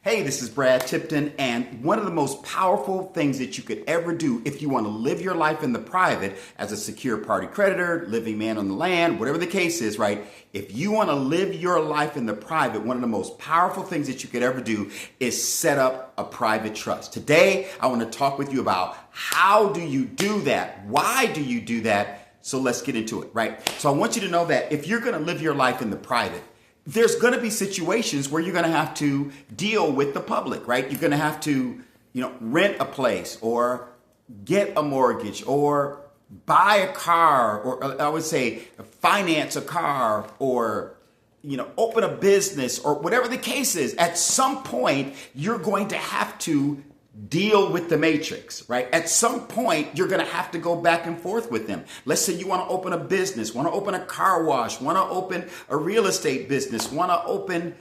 Hey, this is Brad Tipton, and one of the most powerful things that you could ever do if you want to live your life in the private as a secure party creditor, living man on the land, whatever the case is, right? If you want to live your life in the private, one of the most powerful things that you could ever do is set up a private trust. Today, I want to talk with you about how do you do that? Why do you do that? So let's get into it, right? So I want you to know that if you're going to live your life in the private, there's going to be situations where you're going to have to deal with the public, right? You're going to have to, rent a place or get a mortgage or buy a car, or I would say finance a car, or, open a business, or whatever the case is. At some point, you're going to have to deal with the matrix, right? At some point, you're going to have to go back and forth with them. Let's say you want to open a business, want to open a car wash, want to open a real estate business, want to open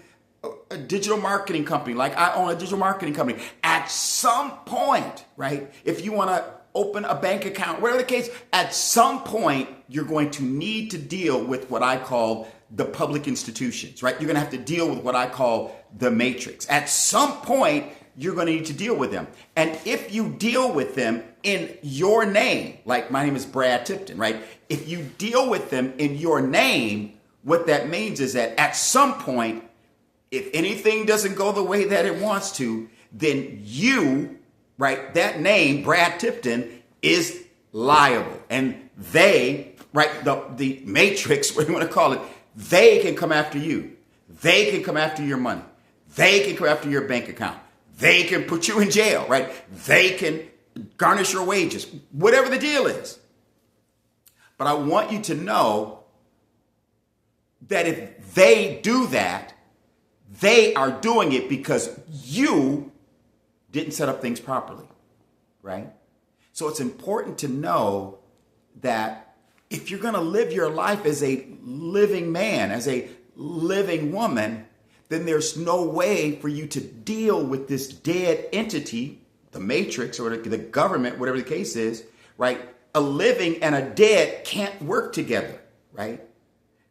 a digital marketing company, like I own a digital marketing company. At some point, right? If you want to open a bank account, whatever the case, at some point, you're going to need to deal with what I call the public institutions, right? You're going to have to deal with what I call the matrix. At some point, you're going to need to deal with them. And if you deal with them in your name, like my name is Brad Tipton, right? If you deal with them in your name, what that means is that at some point, if anything doesn't go the way that it wants to, then you, right, that name, Brad Tipton, is liable. And they, right, the matrix, what you want to call it, they can come after you. They can come after your money. They can come after your bank account. They can put you in jail, right? They can garnish your wages, whatever the deal is. But I want you to know that if they do that, they are doing it because you didn't set up things properly, right? So it's important to know that if you're going to live your life as a living man, as a living woman, then there's no way for you to deal with this dead entity, the matrix or the government, whatever the case is, right? A living and a dead can't work together, right?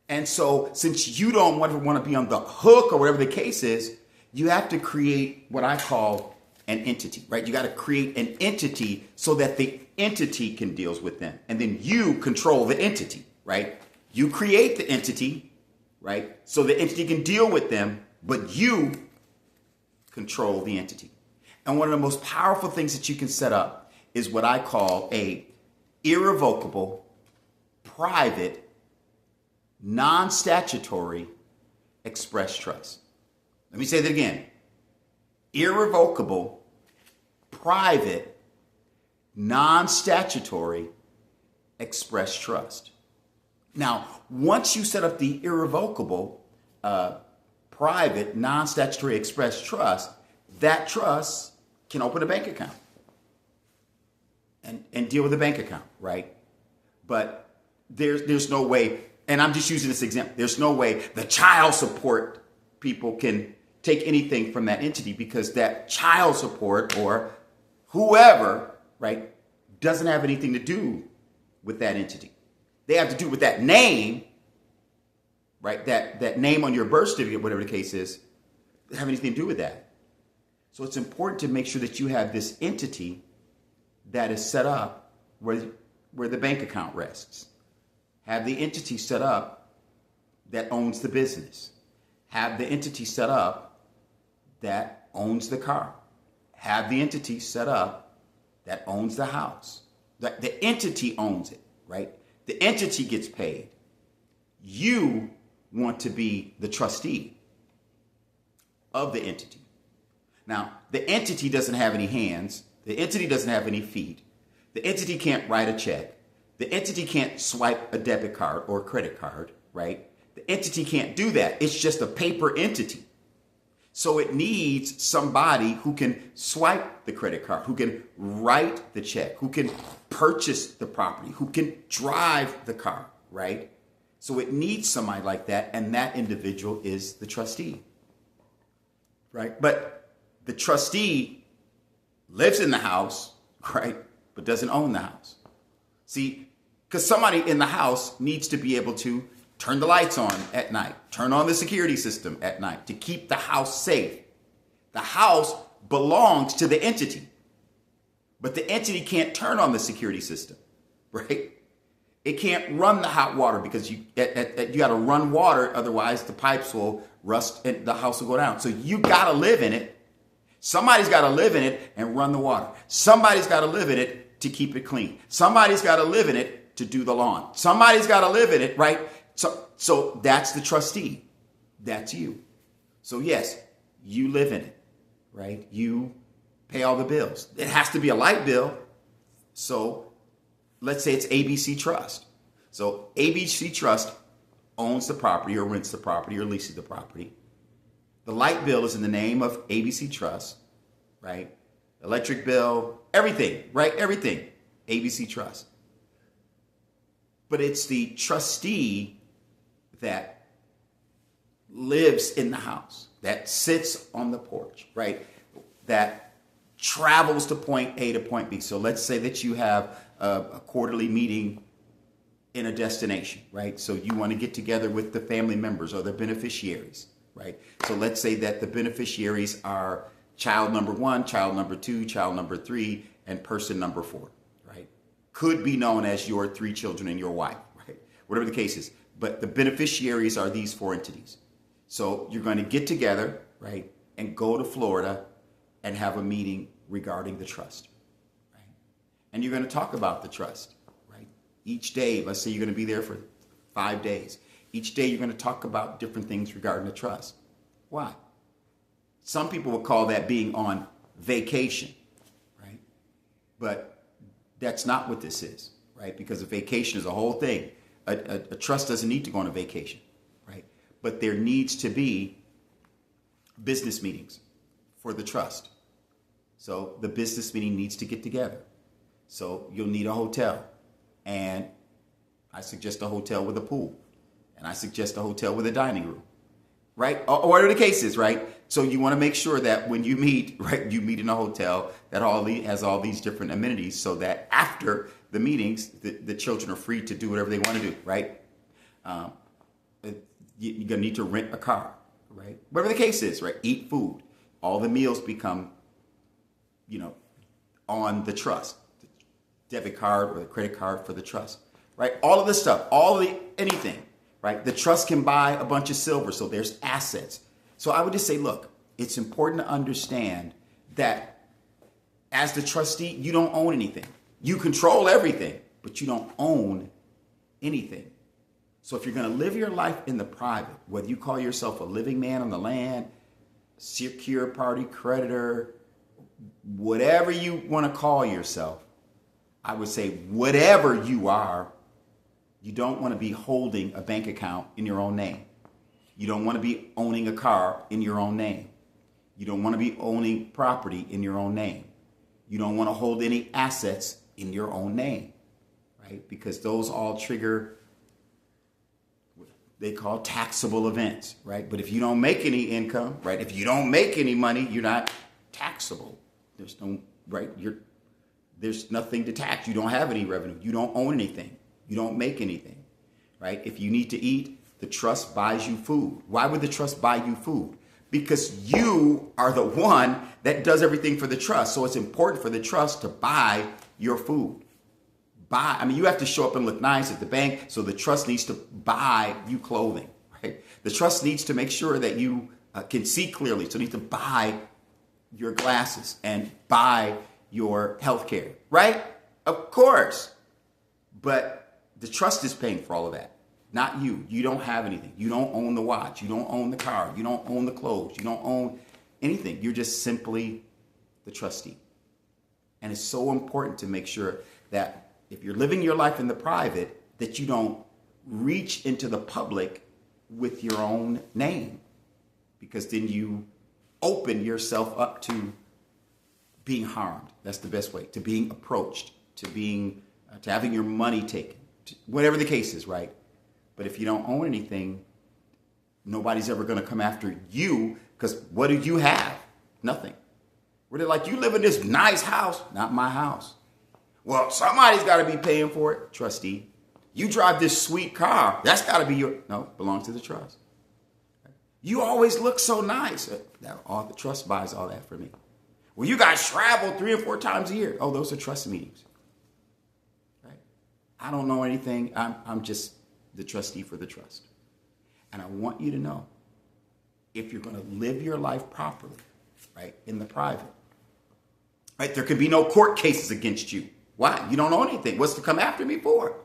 And so since you don't want to be on the hook or whatever the case is, you have to create what I call an entity, right? You got to create an entity so that the entity can deal with them. And then you control the entity, right? You create the entity, right? So the entity can deal with them, but you control the entity. And one of the most powerful things that you can set up is what I call a irrevocable, private, non-statutory express trust. Let me say that again. Irrevocable, private, non-statutory express trust. Now, once you set up the irrevocable, private, non-statutory express trust, that trust can open a bank account and deal with a bank account, right? But there's no way, and I'm just using this example, there's no way the child support people can take anything from that entity because that child support or whoever, right, doesn't have anything to do with that entity. They have to do with that name, right? That name on your birth certificate, whatever the case is, have anything to do with that. So it's important to make sure that you have this entity that is set up where the bank account rests. Have the entity set up that owns the business. Have the entity set up that owns the car. Have the entity set up that owns the house. The entity owns it, right? The entity gets paid. You want to be the trustee of the entity. Now, the entity doesn't have any hands. The entity doesn't have any feet. The entity can't write a check. The entity can't swipe a debit card or credit card, right? The entity can't do that. It's just a paper entity. So it needs somebody who can swipe the credit card, who can write the check, who can purchase the property, who can drive the car, right? So it needs somebody like that, and that individual is the trustee, right? But the trustee lives in the house, right, but doesn't own the house. See, because somebody in the house needs to be able to turn the lights on at night, turn on the security system at night to keep the house safe. The house belongs to the entity, but the entity can't turn on the security system, right? It can't run the hot water because you got to run water. Otherwise, the pipes will rust and the house will go down. So you got to live in it. Somebody's got to live in it and run the water. Somebody's got to live in it to keep it clean. Somebody's got to live in it to do the lawn. Somebody's got to live in it, right? So that's the trustee. That's you. So yes, you live in it, right? You pay all the bills. It has to be a light bill. So let's say it's ABC Trust. So ABC Trust owns the property or rents the property or leases the property. The light bill is in the name of ABC Trust, right? Electric bill, everything, right? Everything, ABC Trust. But it's the trustee that lives in the house, that sits on the porch, right? That travels to point A to point B. So let's say that you have a quarterly meeting in a destination, right? So you want to get together with the family members or the beneficiaries, right? So let's say that the beneficiaries are child number 1, child number 2, child number 3, and person number 4, right? Could be known as your 3 children and your wife, right? Whatever the case is. But the beneficiaries are these 4 entities. So you're going to get together, right, and go to Florida and have a meeting regarding the trust, right? And you're going to talk about the trust, right? Each day, let's say you're going to be there for 5 days. Each day you're going to talk about different things regarding the trust. Why? Some people will call that being on vacation, right? But that's not what this is, right? Because a vacation is a whole thing. A trust doesn't need to go on a vacation, right? But there needs to be business meetings for the trust. So the business meeting needs to get together. So you'll need a hotel. And I suggest a hotel with a pool. And I suggest a hotel with a dining room, right? Or whatever the case is, right? So you want to make sure that when you meet, right, you meet in a hotel that has all these different amenities so that after the meetings, the children are free to do whatever they want to do, right? You're going to need to rent a car, right? Whatever the case is, right? Eat food. All the meals become, on the trust. The debit card or the credit card for the trust, right? All of this stuff, anything, right? The trust can buy a bunch of silver, so there's assets. So I would just say, look, it's important to understand that as the trustee, you don't own anything. You control everything, but you don't own anything. So if you're going to live your life in the private, whether you call yourself a living man on the land, secure party creditor, whatever you want to call yourself, I would say whatever you are, you don't want to be holding a bank account in your own name. You don't want to be owning a car in your own name. You don't want to be owning property in your own name. You don't want to hold any assets in your own name, right? Because those all trigger what they call taxable events, right? But if you don't make any income, right? If you don't make any money, you're not taxable. There's no, right? There's nothing to tax. You don't have any revenue. You don't own anything. You don't make anything, right? If you need to eat, the trust buys you food. Why would the trust buy you food? Because you are the one that does everything for the trust. So it's important for the trust to buy your food. You have to show up and look nice at the bank, so the trust needs to buy you clothing, right? The trust needs to make sure that you can see clearly. So it needs to buy your glasses and buy your health care, right? Of course. But the trust is paying for all of that. Not you. You don't have anything. You don't own the watch. You don't own the car. You don't own the clothes. You don't own anything. You're just simply the trustee. And it's so important to make sure that if you're living your life in the private, that you don't reach into the public with your own name. Because then you open yourself up to being harmed. That's the best way. To being approached. To having your money taken. Whatever the case is, right? But if you don't own anything, nobody's ever going to come after you, because what do you have? Nothing. Where they're like, you live in this nice house. Not my house. Well, somebody's got to be paying for it. Trustee. You drive this sweet car. That's got to be no, it belongs to the trust. You always look so nice. All the trust buys all that for me. Well, you guys travel 3 or 4 times a year. Oh, those are trust meetings. Right? I don't know anything. I'm just the trustee for the trust. And I want you to know, if you're going to live your life properly, right, in the private, right, there can be no court cases against you. Why? You don't know anything. What's to come after me for?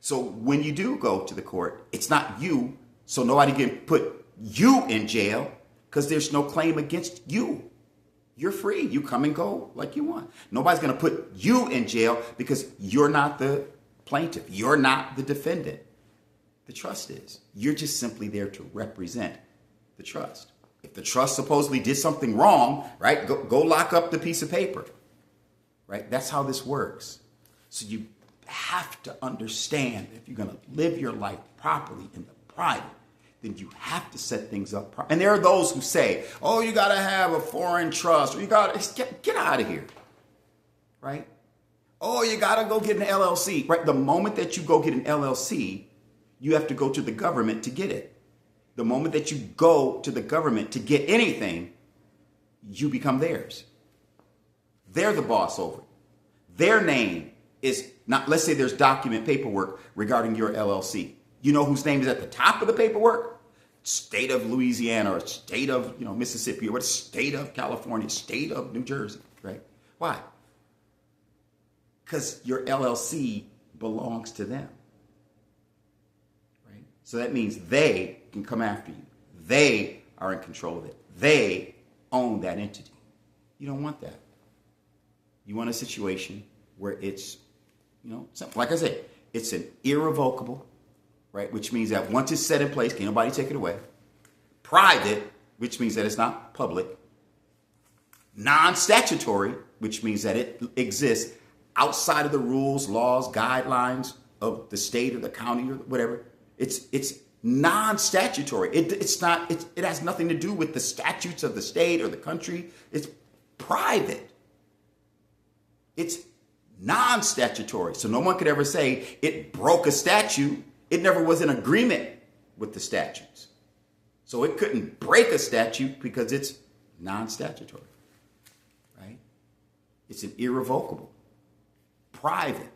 So when you do go to the court, it's not you, so nobody can put you in jail because there's no claim against you. You're free. You come and go like you want. Nobody's going to put you in jail because you're not the plaintiff. You're not the defendant. The trust is. You're just simply there to represent the trust. If the trust supposedly did something wrong, right, go lock up the piece of paper. Right? That's how this works. So you have to understand, if you're going to live your life properly in the private, then you have to set things up properly. And there are those who say, oh, you got to have a foreign trust, or you got to get out of here. Right? Oh, you got to go get an LLC. Right? The moment that you go get an LLC, you have to go to the government to get it. The moment that you go to the government to get anything, you become theirs. They're the boss over it. Their name is not, let's say there's document paperwork regarding your LLC. You know whose name is at the top of the paperwork? State of Louisiana, or state of Mississippi, or what, state of California, state of New Jersey, right? Why? Because your LLC belongs to them. Right? So that means they can come after you. They are in control of it. They own that entity. You don't want that. You want a situation where it's, like I said, it's an irrevocable, right? Which means that once it's set in place, can't nobody take it away. Private, which means that it's not public. Non-statutory, which means that it exists outside of the rules, laws, guidelines of the state or the county or whatever. It's non-statutory. It has nothing to do with the statutes of the state or the country. It's private. It's non-statutory. So no one could ever say it broke a statute. It never was in agreement with the statutes. So it couldn't break a statute because it's non-statutory. Right? It's an irrevocable, private,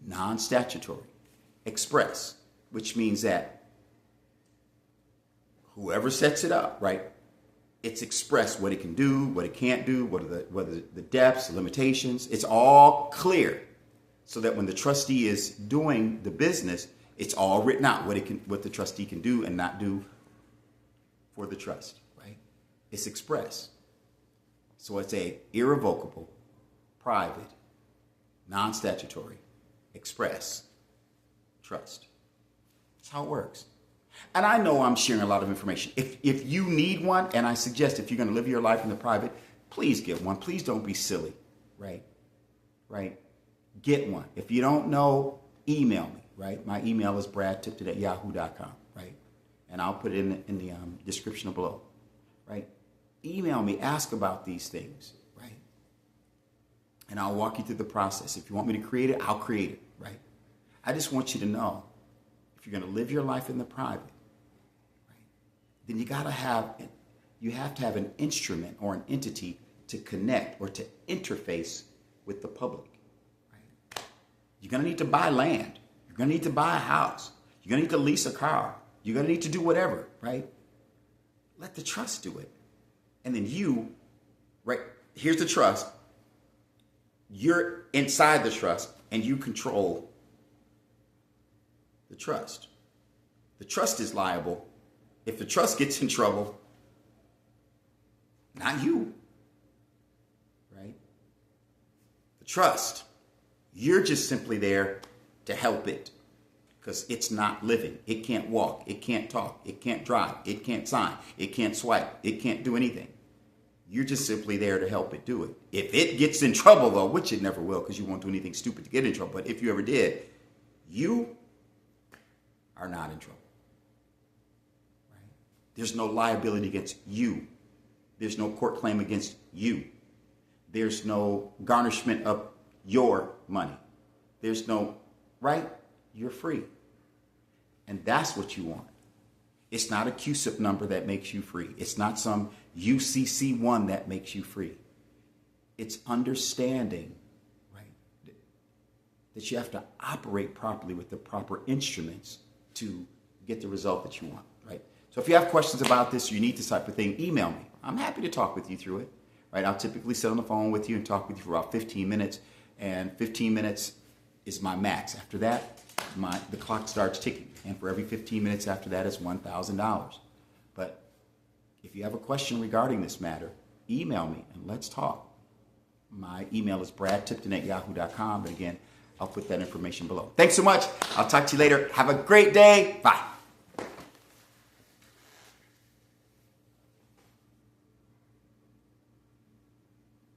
non-statutory, express, which means that whoever sets it up, right, it's expressed what it can do, what it can't do, what are the depths, the limitations. It's all clear so that when the trustee is doing the business, it's all written out what the trustee can do and not do for the trust, right? It's expressed. So it's a irrevocable, private, non-statutory, express trust. That's how it works. And I know I'm sharing a lot of information. If you need one, and I suggest if you're going to live your life in the private, please get one. Please don't be silly, right? Right? Get one. If you don't know, email me, right? My email is bradtipton@yahoo.com, right? And I'll put it in the description below, right? Email me, ask about these things, right? And I'll walk you through the process. If you want me to create it, I'll create it, right? I just want you to know, if you're going to live your life in the private, right, then you have to have an instrument or an entity to connect or to interface with the public. Right? You're going to need to buy land. You're going to need to buy a house. You're going to need to lease a car. You're going to need to do whatever, right? Let the trust do it. And then you, right, here's the trust. You're inside the trust and you control the trust. The trust is liable. If the trust gets in trouble, not you, right? The trust, you're just simply there to help it because it's not living. It can't walk. It can't talk. It can't drive. It can't sign. It can't swipe. It can't do anything. You're just simply there to help it do it. If it gets in trouble, though, which it never will because you won't do anything stupid to get in trouble, but if you ever did, you are not in trouble. Right? There's no liability against you. There's no court claim against you. There's no garnishment of your money. There's no, right? You're free. And that's what you want. It's not a QSIP number that makes you free. It's not some UCC1 that makes you free. It's understanding, right, that you have to operate properly with the proper instruments to get the result that you want, right? So if you have questions about this, or you need this type of thing, email me. I'm happy to talk with you through it, right? I'll typically sit on the phone with you and talk with you for about 15 minutes, and 15 minutes is my max. After that, the clock starts ticking, and for every 15 minutes after that is $1,000. But if you have a question regarding this matter, email me and let's talk. My email is bradtipton@yahoo.com, but again, I'll put that information below. Thanks so much. I'll talk to you later. Have a great day. Bye.